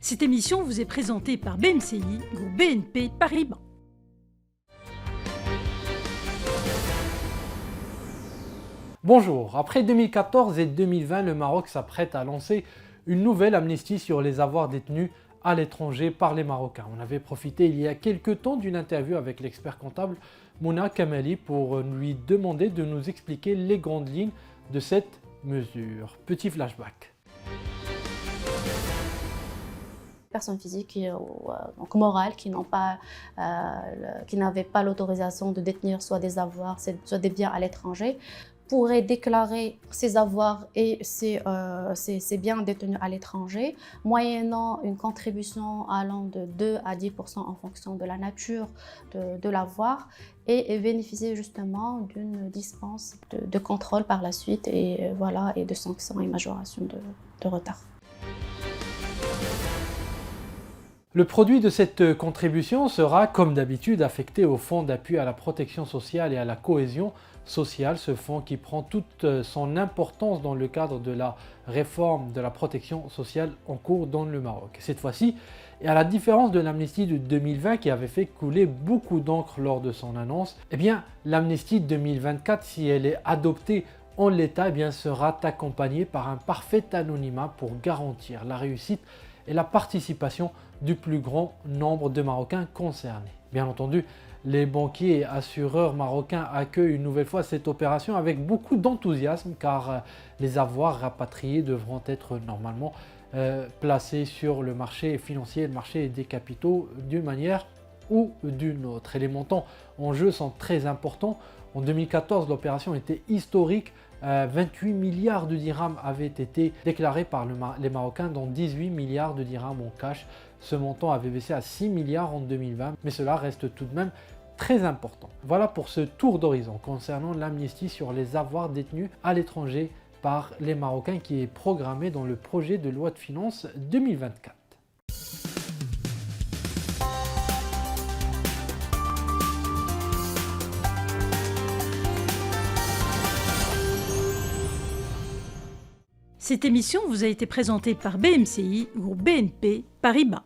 Cette émission vous est présentée par BMCI, groupe BNP Paribas. Bonjour, après 2014 et 2020, le Maroc s'apprête à lancer une nouvelle amnistie sur les avoirs détenus à l'étranger par les Marocains. On avait profité il y a quelques temps d'une interview avec l'expert comptable Mouna Kamali pour lui demander de nous expliquer les grandes lignes de cette mesure. Petit flashback. Personnes physiques donc morales qui n'avaient pas l'autorisation de détenir soit des avoirs, soit des biens à l'étranger, pourraient déclarer ces avoirs et ces biens détenus à l'étranger, moyennant une contribution allant de 2 à 10% en fonction de la nature de l'avoir, et bénéficier justement d'une dispense de contrôle par la suite et de sanctions et majorations de retard. Le produit de cette contribution sera, comme d'habitude, affecté au Fonds d'appui à la protection sociale et à la cohésion sociale, ce fonds qui prend toute son importance dans le cadre de la réforme de la protection sociale en cours dans le Maroc. Cette fois-ci, et à la différence de l'amnistie de 2020 qui avait fait couler beaucoup d'encre lors de son annonce, l'amnistie 2024, si elle est adoptée en l'état, sera accompagnée par un parfait anonymat pour garantir la réussite et la participation du plus grand nombre de Marocains concernés. Bien entendu, les banquiers et assureurs marocains accueillent une nouvelle fois cette opération avec beaucoup d'enthousiasme car les avoirs rapatriés devront être normalement placés sur le marché financier, le marché des capitaux d'une manière ou d'une autre. Et les montants en jeu sont très importants. En 2014, l'opération était historique. 28 milliards de dirhams avaient été déclarés par les Marocains, dont 18 milliards de dirhams en cash. Ce montant avait baissé à 6 milliards en 2020, mais cela reste tout de même très important. Voilà pour ce tour d'horizon concernant l'amnistie sur les avoirs détenus à l'étranger par les Marocains qui est programmé dans le projet de loi de finances 2024. Cette émission vous a été présentée par BMCI, groupe BNP Paribas.